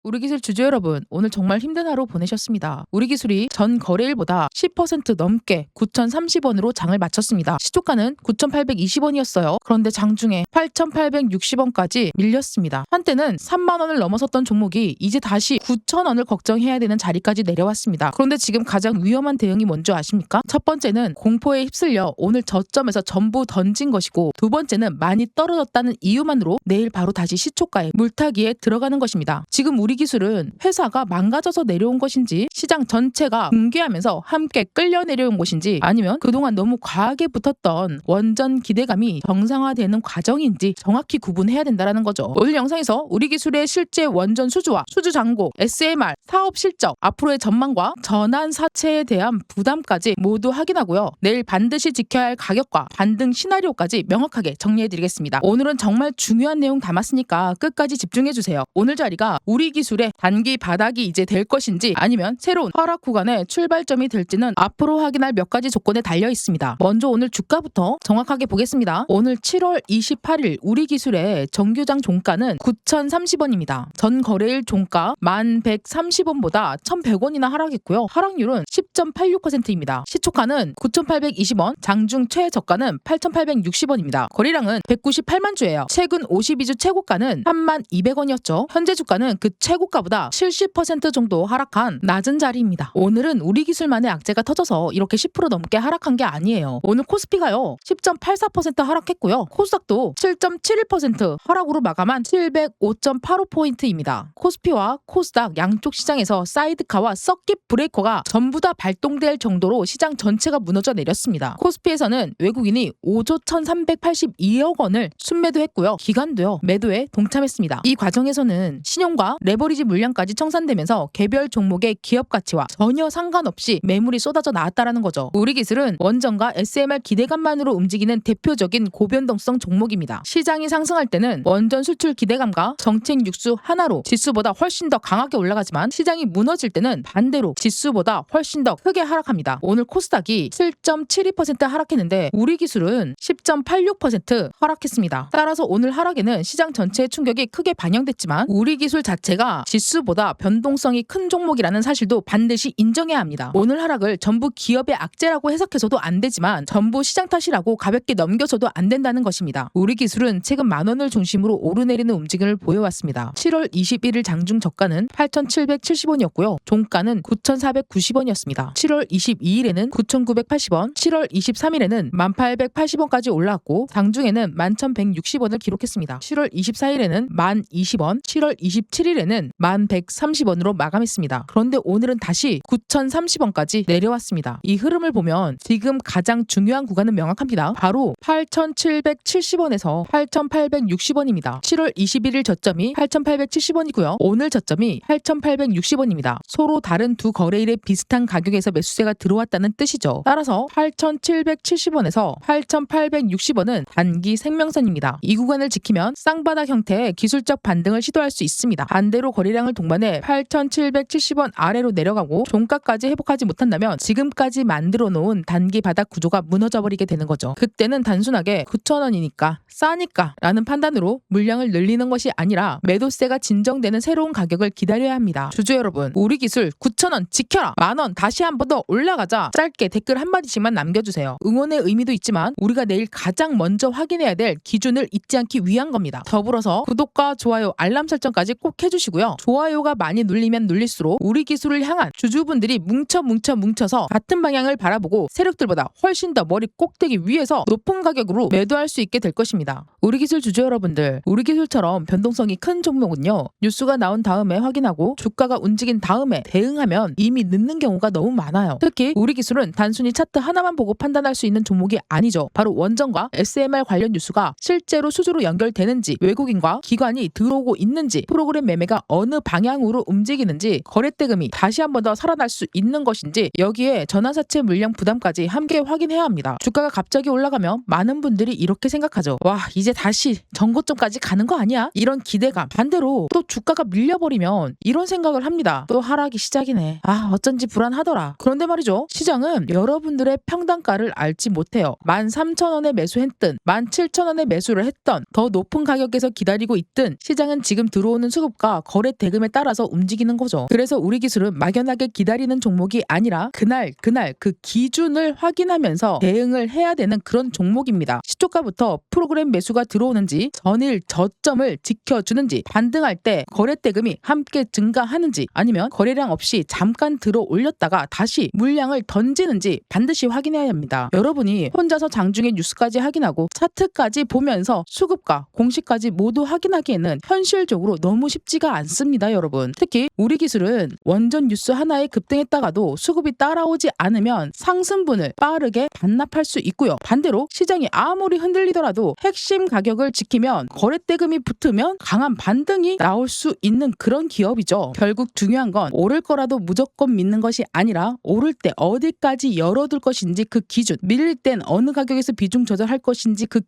우리 기술 주주 여러분, 오늘 정말 힘든 하루 보내셨습니다. 우리 기술이 전 거래일보다 10% 넘게 9,030원으로 장을 마쳤습니다. 시초가는 9,820원이었어요. 그런데 장중에 8,860원까지 밀렸습니다. 한때는 3만 원을 넘어섰던 종목이 이제 다시 9,000원을 걱정해야 되는 자리까지 내려왔습니다. 그런데 지금 가장 위험한 대응이 뭔지 아십니까? 첫 번째는 공포에 휩쓸려 오늘 저점에서 전부 던진 것이고, 두 번째는 많이 떨어졌다는 이유만으로 내일 바로 다시 시초가에 물타기에 들어가는 것입니다. 지금 우리 기술은 회사가 망가져서 내려온 것인지, 시장 전체가 붕괴하면서 함께 끌려 내려온 것인지, 아니면 그동안 너무 과하게 붙었던 원전 기대감이 정상화되는 과정인지 정확히 구분해야 된다는 거죠. 오늘 영상에서 우리 기술의 실제 원전 수주와 수주 잔고, SMR, 사업 실적, 앞으로의 전망과 전환 사채에 대한 부담까지 모두 확인하고요. 내일 반드시 지켜야 할 가격과 반등 시나리오까지 명확하게 정리해드리겠습니다. 오늘은 정말 중요한 내용 담았으니까 끝까지 집중해주세요. 오늘 자리가 우리 기술의 단기 바닥이 이제 될 것인지, 아니면 새로운 하락 구간의 출발점이 될지는 앞으로 확인할 몇 가지 조건에 달려 있습니다. 먼저 오늘 주가부터 정확하게 보겠습니다. 오늘 7월 28일 우리 기술의 정규장 종가는 9,030원입니다. 전 거래일 종가 1,130원보다 1,100원이나 하락했고요. 하락률은 10.86%입니다. 시초가는 9,820원, 장중 최저가는 8,860원입니다. 거래량은 198만 주예요. 최근 52주 최고가는 32,000원이었죠. 현재 주가는 그 최고가보다 70% 정도 하락한 낮은 자리입니다. 오늘은 우리 기술만의 악재가 터져서 이렇게 10% 넘게 하락한 게 아니에요. 오늘 코스피가요 10.84% 하락했고요. 코스닥도 7.71% 하락으로 마감한 705.85포인트입니다. 코스피와 코스닥 양쪽 시장에서 사이드카와 서킷 브레이커가 전부 다 발동될 정도로 시장 전체가 무너져 내렸습니다. 코스피에서는 외국인이 5조 1,382억 원을 순매도했고요. 기관도요 매도에 동참했습니다. 이 과정에서는 신용과 레버리지 물량까지 청산되면서 개별 종목의 기업 가치와 전혀 상관없이 매물이 쏟아져 나왔다라는 거죠. 우리 기술은 원전과 SMR 기대감만으로 움직이는 대표적인 고변동성 종목입니다. 시장이 상승할 때는 원전 수출 기대감과 정책 뉴스 하나로 지수보다 훨씬 더 강하게 올라가지만, 시장이 무너질 때는 반대로 지수보다 훨씬 더 크게 하락합니다. 오늘 코스닥이 7.72% 하락했는데 우리 기술은 10.86% 하락했습니다. 따라서 오늘 하락에는 시장 전체의 충격이 크게 반영됐지만, 우리 기술 자체가 지수보다 변동성이 큰 종목이라는 사실도 반드시 인정해야 합니다. 오늘 하락을 전부 기업의 악재라고 해석해서도 안 되지만, 전부 시장 탓이라고 가볍게 넘겨서도 안 된다는 것입니다. 우리 기술은 최근 만원을 중심으로 오르내리는 움직임을 보여왔습니다. 7월 21일 장중 저가는 8,770원이었고요. 종가는 9,490원이었습니다. 7월 22일에는 9,980원, 7월 23일에는 1,880원까지 올라왔고, 장중에는 11,160원을 기록했습니다. 7월 24일에는 1,020원, 7월 27일에는 1,130원으로 마감했습니다. 그런데 오늘은 다시 9,030원까지 내려왔습니다. 이 흐름을 보면 지금 가장 중요한 구간은 명확합니다. 바로 8,770원에서 8,860원입니다. 7월 21일 저점이 8,870원이고요. 오늘 저점이 8,860원입니다. 서로 다른 두 거래일에 비슷한 가격에서 매수세가 들어왔다는 뜻이죠. 따라서 8,770원에서 8,860원은 단기 생명선입니다. 이 구간을 지키면 쌍바닥 형태의 기술적 반등을 시도할 수 있습니다. 반대로 거래량을 동반해 8,770원 아래로 내려가고 종가까지 회복하지 못한다면 지금까지 만들어 놓은 단기 바닥 구조가 무너져버리게 되는 거죠. 그때는 단순하게 9,000원이니까 싸니까 라는 판단으로 물량을 늘리는 것이 아니라 매도세가 진정되는 새로운 가격을 기다려야 합니다. 주주 여러분, 우리 기술 9,000원 지켜라! 만원 다시 한 번 더 올라가자! 짧게 댓글 한마디씩만 남겨주세요. 응원의 의미도 있지만 우리가 내일 가장 먼저 확인해야 될 기준을 잊지 않기 위한 겁니다. 더불어서 구독과 좋아요, 알람 설정까지 꼭 해주시고요. 좋아요가 많이 눌리면 눌릴수록 우리 기술을 향한 주주분들이 뭉쳐서 같은 방향을 바라보고 세력들보다 훨씬 더 머리 꼭대기 위에서 높은 가격으로 매도할 수 있게 될 것입니다. 우리 기술 주주 여러분들, 우리 기술처럼 변동성이 큰 종목은요, 뉴스가 나온 다음에 확인하고 주가가 움직인 다음에 대응하면 이미 늦는 경우가 너무 많아요. 특히 우리 기술은 단순히 차트 하나만 보고 판단할 수 있는 종목이 아니죠. 바로 원전과 SMR 관련 뉴스가 실제로 수주로 연결되는지, 외국인과 기관이 들어오고 있는지, 프로그램 매매가 어느 방향으로 움직이는지, 거래 대금이 다시 다시 한 번 더 살아날 수 있는 것인지 여기에 전환사채 물량 부담까지 함께 확인해야 합니다. 주가가 갑자기 올라가면 많은 분들이 이렇게 생각하죠. 와, 이제 다시 전고점까지 가는 거 아니야? 이런 기대감. 반대로 또 주가가 밀려버리면 이런 생각을 합니다. 또 하락이 시작이네. 아, 어쩐지 불안하더라. 그런데 말이죠. 시장은 여러분들의 평단가를 알지 못해요. 13,000원에 매수했든 17,000원에 매수를 했던 더 높은 가격에서 기다리고 있든 시장은 지금 들어오는 수급과 거래 대금에 따라서 움직이는 거죠. 그래서 우리 기술은 막연하게 기다리는 종목이 아니라 그날 그 기준을 확인하면서 대응을 해야 되는 그런 종목입니다. 시초가부터 프로그램 매수가 들어오는지 전일 저점을 지켜주는지 반등할 때 거래 대금이 함께 증가하는지 아니면 거래량 없이 잠깐 들어 올렸다가 다시 물량을 던지는지 반드시 확인해야 합니다. 여러분이 혼자서 장중에 뉴스까지 확인하고 차트까지 보면서 수급과 공시까지 모두 확인하기에는 현실적으로 너무 쉽지가 않습니다, 여러분. 특히 우리 기술은 원전 뉴스 하나에 급등했다가도 수급이 따라오지 않으면 상승분을 빠르게 반납할 수 있고요. 반대로 시장이 아무리 흔들리더라도 핵심 가격을 지키면 거래 대금이 붙으면 강한 반등이 나올 수 있는 그런 기업이죠. 결국 중요한 건 오를 거라도 무조건 믿는 것이 아니라 오를 때 어디까지 열어둘 것인지 그 기준, 밀릴 땐 어느 가격에서 비중 조절할 것인지 그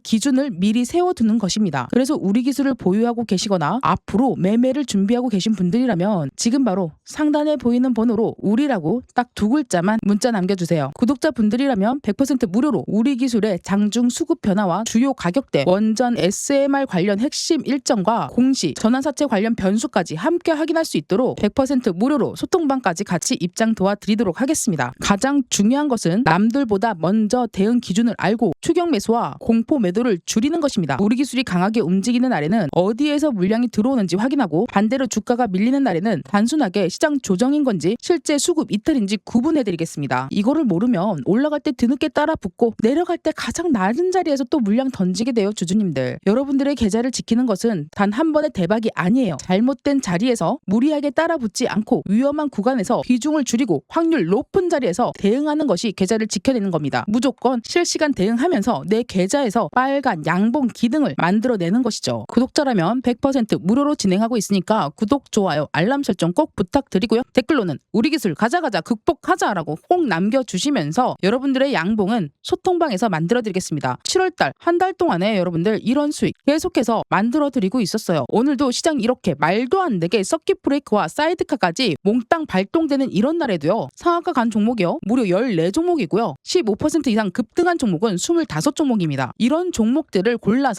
기준을 미리 세워두는 것입니다. 그래서 우리 기술을 보유하고 계시거나 앞으로 매매를 준비하고 계신 분들이라면 지금 바로 상단에 보이는 번호로 우리라고 딱 두 글자만 문자 남겨주세요. 구독자분들이라면 100% 무료로 우리 기술의 장중 수급 변화와 주요 가격대, 원전 SMR 관련 핵심 일정과 공시, 전환사채 관련 변수까지 함께 확인할 수 있도록 100% 무료로 소통방까지 같이 입장 도와드리도록 하겠습니다. 가장 중요한 것은 남들보다 먼저 대응 기준을 알고 추격 매수와 공포 매도를 줄이는 것입니다. 우리 기술이 강하게 움직이는 날에는 어디에서 물량이 들어오는지 확인하고 반대로 주가가 밀리는 날에는 단순하게 시장 조정인 건지 실제 수급 이탈인지 구분해드리겠습니다. 이거를 모르면 올라갈 때 뒤늦게 따라 붙고 내려갈 때 가장 낮은 자리에서 또 물량 던지게 돼요, 주주님들. 여러분들의 계좌를 지키는 것은 단 한 번의 대박이 아니에요. 잘못된 자리에서 무리하게 따라 붙지 않고 위험한 구간에서 비중을 줄이고 확률 높은 자리에서 대응하는 것이 계좌를 지켜내는 겁니다. 무조건 실시간 대응하면서 내 계좌에서 빨간 양봉 기능을 만들어내는 것이죠. 구독자라면 100% 무료로 진행하고 있으니까 구독, 좋아요, 알람 설정 꼭 부탁드리고요. 댓글로는 우리 기술 가자 극복하자라고 꼭 남겨주시면서 여러분들의 양봉은 소통방에서 만들어드리겠습니다. 7월달 한 달 동안에 여러분들 이런 수익 계속해서 만들어드리고 있었어요. 오늘도 시장 이렇게 말도 안 되게 서킷 브레이크와 사이드카까지 몽땅 발동되는 이런 날에도요. 상한가 간 종목이요. 무려 14종목이고요. 15% 이상 급등한 종목은 25종목입니다. 이런 종목들을 골라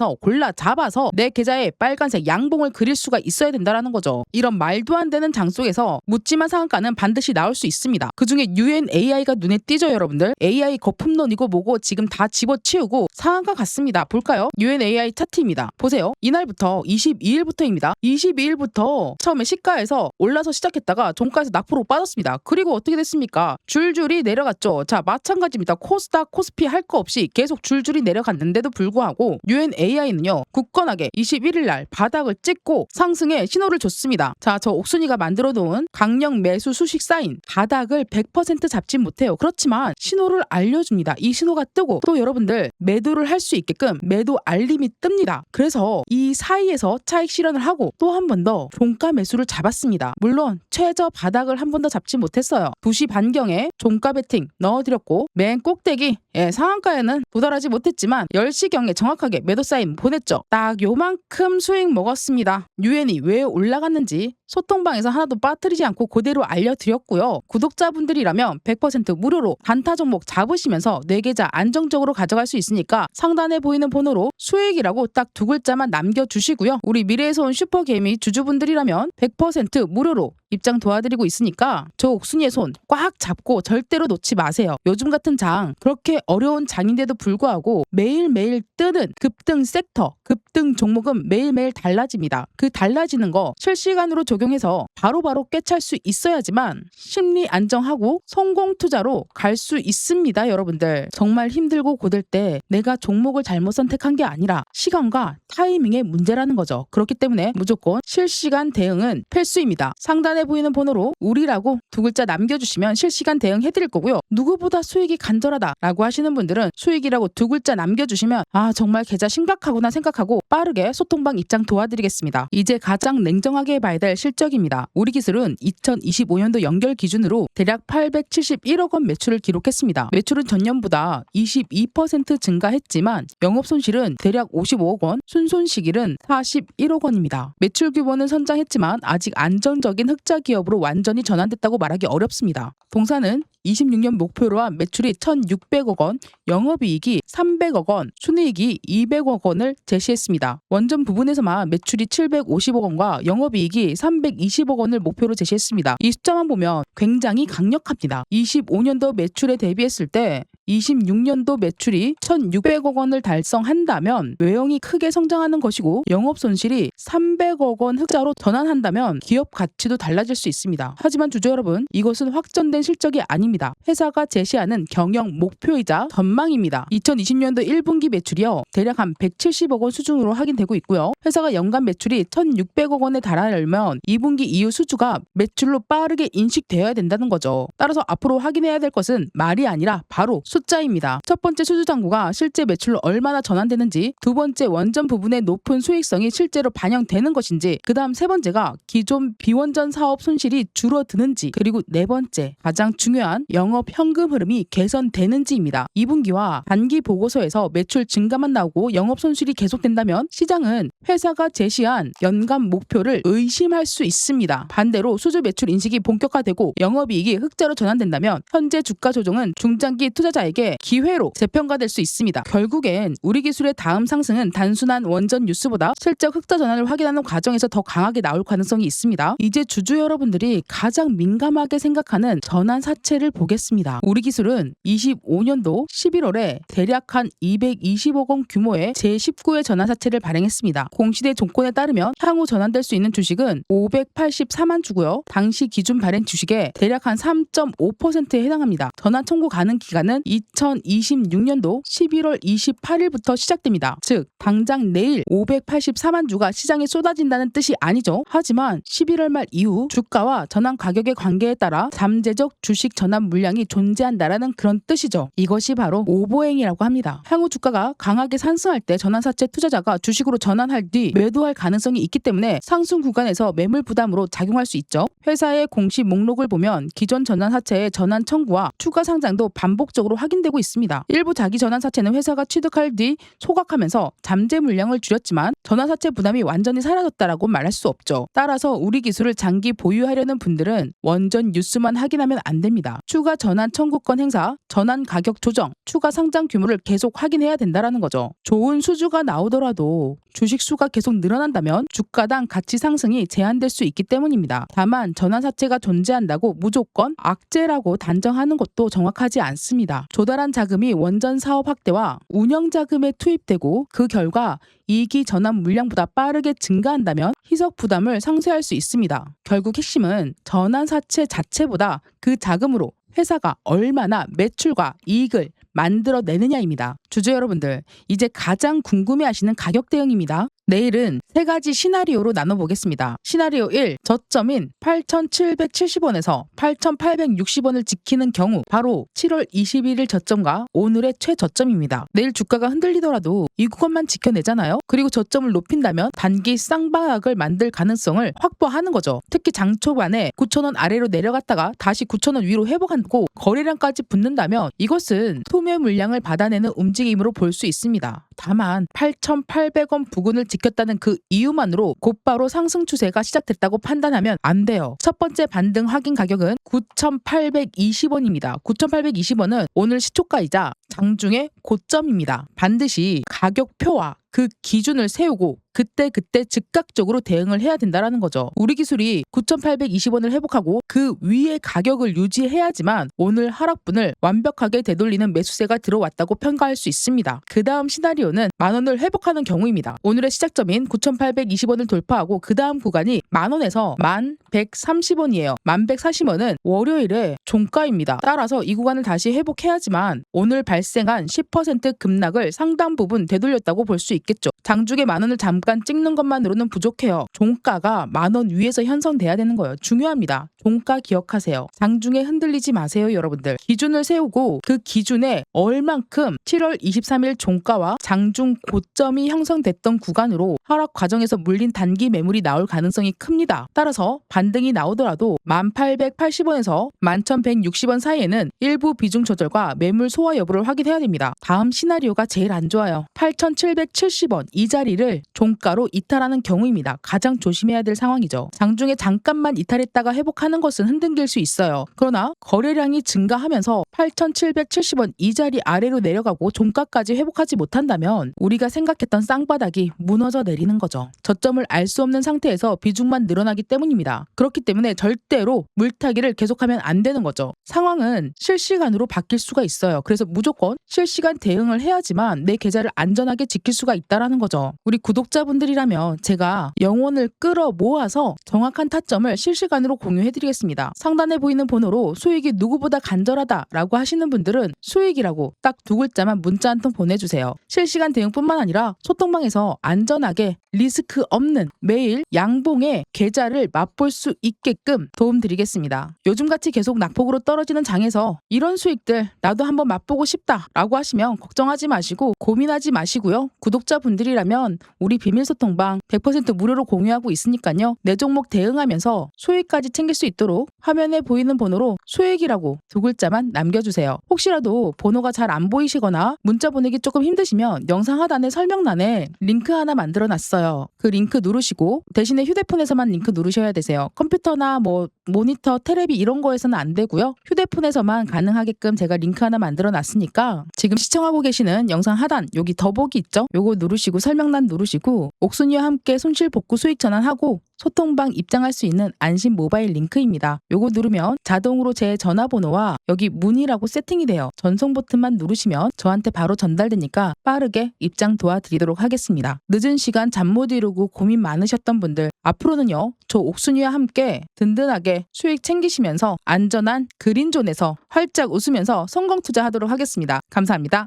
잡아서 내 계좌에 빨간색 양봉을 그릴 수가 있어야 된다는 거죠. 이런 말도 안 되는 장 속에서 묻지마 상한가는 반드시 나올 수 있습니다. 그중에 UNAI가 눈에 띄죠, 여러분들. AI 거품론이고 뭐고 지금 다 집어치우고 상한가 같습니다. 볼까요? UNAI 차트입니다. 보세요. 이날부터 22일부터입니다. 22일부터 처음에 시가에서 올라서 시작했다가 종가에서 낙폭으로 빠졌습니다. 그리고 어떻게 됐습니까? 줄줄이 내려갔죠. 자, 마찬가지입니다. 코스닥, 코스피 할 거 없이 계속 줄줄이 내려갔는데도 불구하고 UNAI는요. 굳건하게 21일 날 바닥을 찍고 상승의 신호를 줬습니다. 자, 저 옥순이가 만들어 놓은 강력 매수 수식 사인 바닥을 100% 잡진 못해요. 그렇지만 신호를 알려줍니다. 이 신호가 뜨고 또 여러분들 매도를 할 수 있게끔 매도 알림이 뜹니다. 그래서 이 사이에서 차익 실현을 하고 또 한 번 더 종가 매수를 잡았습니다. 물론 최저 바닥을 한 번 더 잡지 못했어요. 2시 반경에 종가 베팅 넣어드렸고 맨 꼭대기 상한가에는 도달하지 못했지만 10시경에 정확하게 매도 사인 보냈죠. 딱 요만큼 수익 먹었습니다. 유엔이 왜 올라갔는지 소통방에서 하나도 빠뜨리지 않고 그대로 알려드렸고요. 구독자분들이라면 100% 무료로 단타 종목 잡으시면서 내 계좌 안정적으로 가져갈 수 있으니까 상단에 보이는 번호로 수익이라고 딱 두 글자만 남겨주시고요. 우리 미래에서 온 슈퍼개미 주주분들이라면 100% 무료로 입장 도와드리고 있으니까 저 옥순이의 손 꽉 잡고 절대로 놓지 마세요. 요즘 같은 장 그렇게 어려운 장인데도 불구하고 매일매일 뜨는 급등 섹터, 급등 종목은 매일매일 달라집니다. 그 달라지는 거 실시간으로 적용해서 바로바로 꿰찰 수 있어야지만 심리 안정하고 성공 투자로 갈 수 있습니다. 여러분들 정말 힘들고 고될 때 내가 종목을 잘못 선택한 게 아니라 시간과 타이밍의 문제라는 거죠. 그렇기 때문에 무조건 실시간 대응은 필수입니다. 상단에 간단해 보이는 번호로 우리라고 두 글자 남겨주시면 실시간 대응해드릴 거고요. 누구보다 수익이 간절하다라고 하시는 분들은 수익이라고 두 글자 남겨주시면 정말 계좌 심각하구나 생각하고 빠르게 소통방 입장 도와드리겠습니다. 이제 가장 냉정하게 봐야 될 실적입니다. 우리 기술은 2025년도 연결 기준으로 대략 871억 원 매출을 기록했습니다. 매출은 전년보다 22% 증가했지만 영업손실은 대략 55억 원, 순손실은 41억 원입니다. 매출 규모는 선장했지만 아직 안정적인 흑자 기업으로 완전히 전환됐다고 말하기 어렵습니다. 동사는 26년 목표로 한 매출이 1,600억 원, 영업이익이 300억 원, 순이익이 200억 원을 제시했습니다. 원전 부분에서만 매출이 750억 원과 영업이익이 320억 원을 목표로 제시했습니다. 이 숫자만 보면 굉장히 강력합니다. 25년도 매출에 대비했을 때 26년도 매출이 1,600억 원을 달성한다면 외형이 크게 성장하는 것이고 영업손실이 300억 원 흑자로 전환한다면 기업 가치도 달라질 수 있습니다. 하지만 주주 여러분, 이것은 확정된 실적이 아닙니다. 회사가 제시하는 경영 목표이자 전망입니다. 2020년도 1분기 매출이요 대략 한 170억 원 수준으로 확인되고 있고요. 회사가 연간 매출이 1,600억 원에 달하려면 2분기 이후 수주가 매출로 빠르게 인식되어야 된다는 거죠. 따라서 앞으로 확인해야 될 것은 말이 아니라 바로 숫자입니다. 첫 번째 수주 잔고가 실제 매출로 얼마나 전환되는지, 두 번째 원전 부분의 높은 수익성이 실제로 반영되는 것인지, 그 다음 세 번째가 기존 비원전 사업 손실이 줄어드는지, 그리고 네 번째 가장 중요한 영업 현금 흐름이 개선되는지입니다. 2분기와 단기 보고서에서 매출 증가만 나오고 영업 손실이 계속된다면 시장은 회사가 제시한 연간 목표를 의심할 수 있습니다. 반대로 수주 매출 인식이 본격화되고 영업이익이 흑자로 전환된다면 현재 주가 조정은 중장기 투자자에게 기회로 재평가될 수 있습니다. 결국엔 우리 기술의 다음 상승은 단순한 원전 뉴스보다 실적 흑자 전환을 확인하는 과정에서 더 강하게 나올 가능성이 있습니다. 이제 주주 여러분들이 가장 민감하게 생각하는 전환 사채를 보겠습니다. 우리 기술은 25년도 11월에 대략 한 220억 원 규모의 제19회 전환 사채를 발행했습니다. 공시대 조건에 따르면 향후 전환될 수 있는 주식은 584만 주고요. 당시 기준 발행 주식의 대략 한 3.5%에 해당합니다. 전환 청구 가능 기간은 2026년도 11월 28일부터 시작됩니다. 즉 당장 내일 584만 주가 시장에 쏟아진다는 뜻이 아니죠. 하지만 11월 말 이후 주가와 전환 가격의 관계에 따라 잠재적 주식 전환 물량이 존재한다라는 그런 뜻이죠. 이것이 바로 오버행이라고 합니다. 향후 주가가 강하게 상승할 때 전환사채 투자자가 주식으로 전환할 뒤 매도할 가능성이 있기 때문에 상승 구간에서 매물 부담으로 작용할 수 있죠. 회사의 공시 목록을 보면 기존 전환사채의 전환 청구와 추가 상장도 반복적으로 확인되고 있습니다. 일부 자기 전환사채는 회사가 취득할 뒤 소각하면서 잠재 물량을 줄였지만 전환사채 부담이 완전히 사라졌다라고 말할 수 없죠. 따라서 우리 기술을 장기 보유하려는 분들은 원전 뉴스만 확인하면 안 됩니다. 추가 전환 청구권 행사, 전환 가격 조정, 추가 상장 규모를 계속 확인해야 된다라는 거죠. 좋은 수주가 나오더라도 주식 수가 계속 늘어난다면 주가당 가치 상승이 제한될 수 있기 때문입니다. 다만 전환사채가 존재한다고 무조건 악재라고 단정하는 것도 정확하지 않습니다. 조달한 자금이 원전 사업 확대와 운영 자금에 투입되고 그 결과 이익이 전환 물량보다 빠르게 증가한다면 희석 부담을 상쇄할 수 있습니다. 결국 핵심은 전환사채 자체보다 그 자금으로 회사가 얼마나 매출과 이익을 만들어내느냐입니다. 주주 여러분들, 이제 가장 궁금해하시는 가격 대응입니다. 내일은 세 가지 시나리오로 나눠보겠습니다. 시나리오 1, 저점인 8,770원에서 8,860원을 지키는 경우 바로 7월 21일 저점과 오늘의 최저점입니다. 내일 주가가 흔들리더라도 이 구간만 지켜내잖아요. 그리고 저점을 높인다면 단기 쌍방약을 만들 가능성을 확보하는 거죠. 특히 장 초반에 9,000원 아래로 내려갔다가 다시 9,000원 위로 회복하고 거래량까지 붙는다면 이것은 소매 물량을 받아내는 움직임으로 볼 수 있습니다. 다만 8,800원 부근을 지켰다는 그 이유만으로 곧바로 상승 추세가 시작됐다고 판단하면 안 돼요. 첫 번째 반등 확인 가격은 9,820원입니다. 9,820원은 오늘 시초가이자 장중의 고점입니다. 반드시 가격표와 그 기준을 세우고 그때 즉각적으로 대응을 해야 된다라는 거죠. 우리 기술이 9,820원을 회복하고 그 위의 가격을 유지해야지만 오늘 하락분을 완벽하게 되돌리는 매수세가 들어왔다고 평가할 수 있습니다. 그 다음 시나리오는 만원을 회복하는 경우입니다. 오늘의 시작점인 9,820원을 돌파하고 그 다음 구간이 만원에서 1,130원이에요. 1,140원은 월요일에 종가입니다. 따라서 이 구간을 다시 회복해야지만 오늘 발생한 10% 급락을 상당 부분 되돌렸다고 볼 수 있겠죠. 장중에 만원을 잠깐 잠깐 찍는 것만으로는 부족해요. 종가가 10,000원 위에서 형성돼야 되는 거예요. 중요합니다. 종가 기억하세요. 장중에 흔들리지 마세요, 여러분들. 기준을 세우고 그 기준에 얼만큼 7월 23일 종가와 장중 고점이 형성됐던 구간으로 하락 과정에서 물린 단기 매물이 나올 가능성이 큽니다. 따라서 반등이 나오더라도 1,880원에서 11,160원 사이에는 일부 비중 조절과 매물 소화 여부를 확인해야 됩니다. 다음 시나리오가 제일 안 좋아요. 8,770원 이 자리를 종가로 이탈하는 경우입니다. 가장 조심해야 될 상황이죠. 장중에 잠깐만 이탈했다가 회복하는 것은 흔들릴 수 있어요. 그러나 거래량이 증가하면서 8,770원 이 자리 아래로 내려가고 종가까지 회복하지 못한다면 우리가 생각했던 쌍바닥이 무너져 내리는 거죠. 저점을 알 수 없는 상태에서 비중만 늘어나기 때문입니다. 그렇기 때문에 절대로 물타기를 계속하면 안 되는 거죠. 상황은 실시간으로 바뀔 수가 있어요. 그래서 무조건 실시간 대응을 해야지만 내 계좌를 안전하게 지킬 수가 있다라는 거죠. 우리 구독자분들이라면 제가 영혼을 끌어 모아서 정확한 타점을 실시간으로 공유해드리겠습니다. 상단에 보이는 번호로 수익이 누구보다 간절하다라고 하시는 분들은 수익이라고 딱 2글자만 문자 한 통 보내주세요. 실시간 대응뿐만 아니라 소통방에서 안전하게 리스크 없는 매일 양봉의 계좌를 맛볼 수 있게끔 도움드리겠습니다. 요즘같이 계속 낙폭으로 떨어지는 장에서 이런 수익들 나도 한번 맛보고 싶다라고 하시면 걱정하지 마시고 고민하지 마시고요. 구독자분들이라면 우리 비밀소통방 100% 무료로 공유하고 있으니까요. 내 종목 대응하면서 수익까지 챙길 수 있도록 화면에 보이는 번호로 수익이라고 2글자만 남겨주세요. 혹시라도 번호가 잘 안 보이시거나 문자 보내기 조금 힘드시면 영상 하단에 설명란에 링크 하나 만들어 놨어요. 그 링크 누르시고 대신에 휴대폰에서만 링크 누르셔야 되세요. 컴퓨터나 모니터, 테레비 이런 거에서는 안 되고요. 휴대폰에서만 가능하게끔 제가 링크 하나 만들어 놨으니까 지금 시청하고 계시는 영상 하단 여기 더보기 있죠? 요거 누르시고 설명란 누르시고 옥순이와 함께 손실 복구 수익 전환하고 소통방 입장할 수 있는 안심 모바일 링크입니다. 요거 누르면 자동으로 제 전화번호와 여기 문의라고 세팅이 돼요. 전송 버튼만 누르시면 저한테 바로 전달되니까 빠르게 입장 도와드리도록 하겠습니다. 늦은 시간 잠 못 이루고 고민 많으셨던 분들 앞으로는요. 저 옥순이와 함께 든든하게 수익 챙기시면서 안전한 그린존에서 활짝 웃으면서 성공 투자하도록 하겠습니다. 감사합니다.